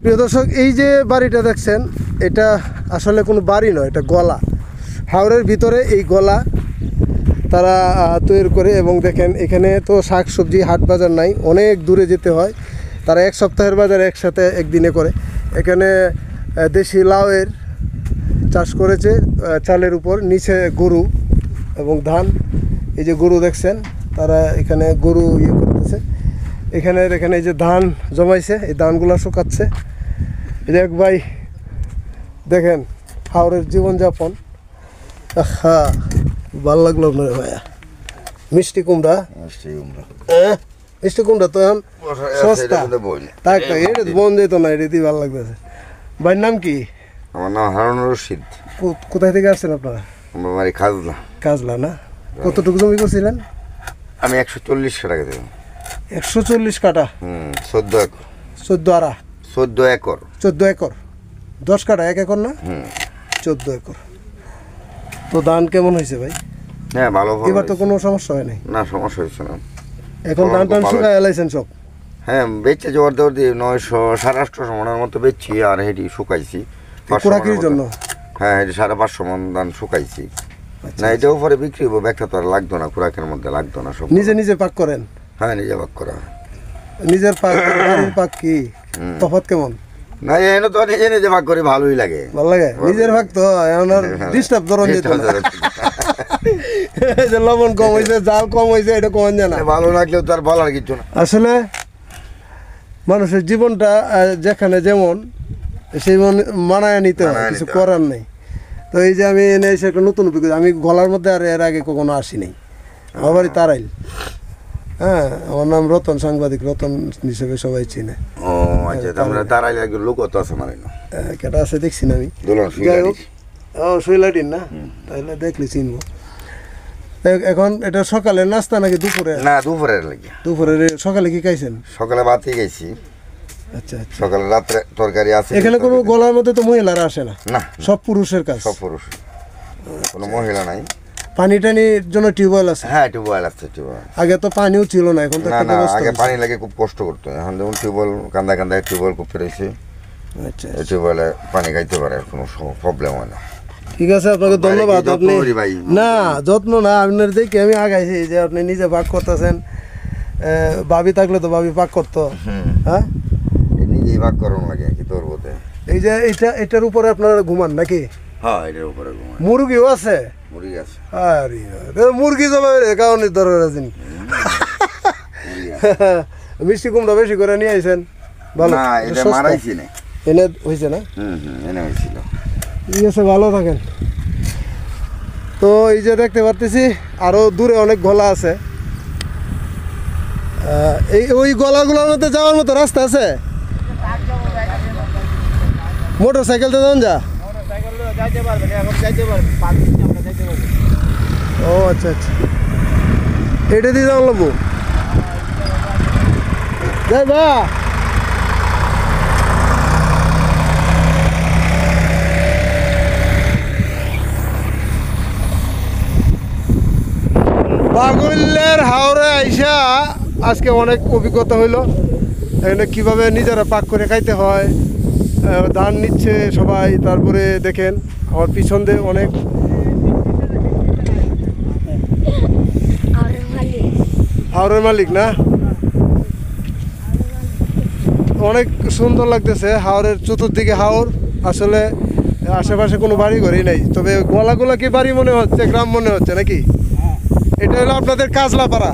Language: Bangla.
প্রিয় দর্শক, এই যে বাড়িটা দেখছেন, এটা আসলে কোনো বাড়ি নয়, এটা গলা। হাওরের ভিতরে এই গলা তারা তৈরি করে। এবং দেখেন এখানে তো শাক সবজি হাট বাজার নাই, অনেক দূরে যেতে হয়। তারা এক সপ্তাহের বাজার একসাথে একদিনে করে। এখানে দেশি লাউয়ের চাষ করেছে চালের উপর, নিচে গরু এবং ধান। এই যে গরু দেখছেন, তারা এখানে গরু করতেছে। এখানে দেখেন এই যে ধান জমাইছে, এই ধানগুলো শুকাচ্ছে। এই যে এক ভাই দেখেন হাওরের জীবনযাপন। হ্যাঁ, ভালো লাগলো আপনার ভাইয়া। মিষ্টি কুমড়া, মিষ্টি কুমড়া তো এখন সস্তা, তাই একটা এটা বন যেত না, এটা দিয়ে ভালো লাগতেছে। ভাইয়ের নাম কি? আমার নাম হারুনুর রশিদ। কোথায় থেকে আসছেন আপনারা? আমার বাড়ি খাজলা। কাজলা না? কতটুকু জমি করছিলেন? আমি 140 কাটা দেব। 140 কাটা? 14 একর। 14 আরা? 14 একর। 14 একর, 10 কাটা 1 একর না? 14 একর। তো ধান কেমন হয়েছে ভাই? হ্যাঁ, ভালো। এবার তো কোনো সমস্যা হয় নাই? না, সমস্যা হয়েছে না। এখন ধান টান শুকায় এলাইছেন সব? হ্যাঁ, বেচছে জোয়ার দেওয়ার দিয়ে 900-850 মনের মতো বেচছি। আর হেঁটি শুকাইছি কোরাকির জন্য। হ্যাঁ, হেঁটি 550 মন ধান শুকাইছি। না, এটাও পরে বিক্রি হবো, ব্যাগটা তো আর লাগতো না, খোরাকের মধ্যে লাগতো না। সব নিজে নিজে পাক করেন? হ্যাঁ, নিজে পাক করা। নিজের পাক বাড়ির পাক কি তফাৎ কেমন? না, এনে তো নিজে নিজে ভাগ করে ভালোই লাগে। ভালো লাগে নিজের ভাগ তো। এখন আর ডিস্টার্ব ধরন যেত না, যে লবণ কম হয়েছে, জাল কম হয়েছে, এটা কমন যায় না। ভালো লাগলেও তার বলার কিছু না। আসলে মানুষের জীবনটা যেখানে যেমন সেই মানায় নিতে হয়, কিছু করার নেই। তো এই যে আমি এনে এসে একটা নতুন অভিজ্ঞতা, আমি গলার মধ্যে আর এর আগে কখনো আসিনি। আমার বাড়ি তারাইল। হ্যাঁ, আমার নাম রতন, সাংবাদিক রতন হিসেবে সবাই চিনে। ও আচ্ছা, আমরা তারাইল একজন লোক তো আছে মানে না, কেটা আছে দেখছি না আমি। যাই হোক, ও শৈলাটিন না? তাহলে দেখলি চিনবো। এখন এটা সকালে নাস্তা নাকি দুপুরে? না, দুপুরের লাগে। দুপুরে সকালে কি খাইছেন? সকালে ভাতই খাইছি। আচ্ছা আচ্ছা। সকালে রাত্রে তরকারি আছে। এখানে কোনো গলার মধ্যে তো মহিলারা আসে না? না, সব পুরুষের কাজ। সব পুরুষ, কোনো মহিলা নাই। পানি টানির জন্য টিউবওয়েল আছে? হ্যাঁ, টিউবওয়েল আছে। টিউবওয়েল আগে তো পানিও ছিল না, এখন তো না, একটা না, ব্যবস্থা আগে হয়েছে। পানি লাগে, খুব কষ্ট করতো। এখন যেমন টিউবওয়েল কান্দায় কান্দায় টিউবওয়েল খুব ফেরেছে। আচ্ছা, এই টিউবওয়েলে পানি খাইতে পারে, কোনো প্রবলেম হয় না। ঠিক আছে, আপনাকে ধন্যবাদ। আপনি ভাই না যত্ন না, আপনার দেখি আমি আগাইছি যে আপনি নিজে পাক করতেছেন। ভাবি থাকলে তো ভাবি পাক করতো। হ্যাঁ, নিজেই ভাগ করুন লাগে কি তোর বোধে। এই যে এটার উপরে আপনারা ঘুমান নাকি? হ্যাঁ, এটার উপরে ঘুমায়। মুরগিও আছে? মুরগি আছে। আরে মুরগি জমা কারণে দরকার আছে। মিষ্টি কুমড়া বেশি করে নিয়ে আইছেন? ভালো। না, এটা মারাইছি না, এনে হয়েছে না? এনে হয়েছিল। ঠিক আছে, ভালো থাকেন। তো এই যে দেখতে পারতেছি আরো দূরে অনেক গলা আছে। এই ওই গলাগুলোর মধ্যে যাওয়ার মতো রাস্তা আছে? মোটর সাইকেল তো যান যা? ও আচ্ছা আচ্ছা, এটা দিয়ে যাওয়া লাগবো। যাই বা বাগুল্যের হাওড়ে আইসা আজকে অনেক অভিজ্ঞতা হইলো। এখানে কীভাবে নিজেরা পাক করে খাইতে হয়, ধান নিচ্ছে সবাই। তারপরে দেখেন আমার পিছন দিয়ে অনেক হাওড়ের মালিক না, অনেক সুন্দর লাগতেছে। হাওড়ের চতুর্দিকে হাওর, আসলে আশেপাশে কোনো বাড়ি ঘরই নাই। তবে গলাগুলা কি বাড়ি মনে হচ্ছে, গ্রাম মনে হচ্ছে নাকি? এটা হলো আপনাদের কাজলাপাড়া।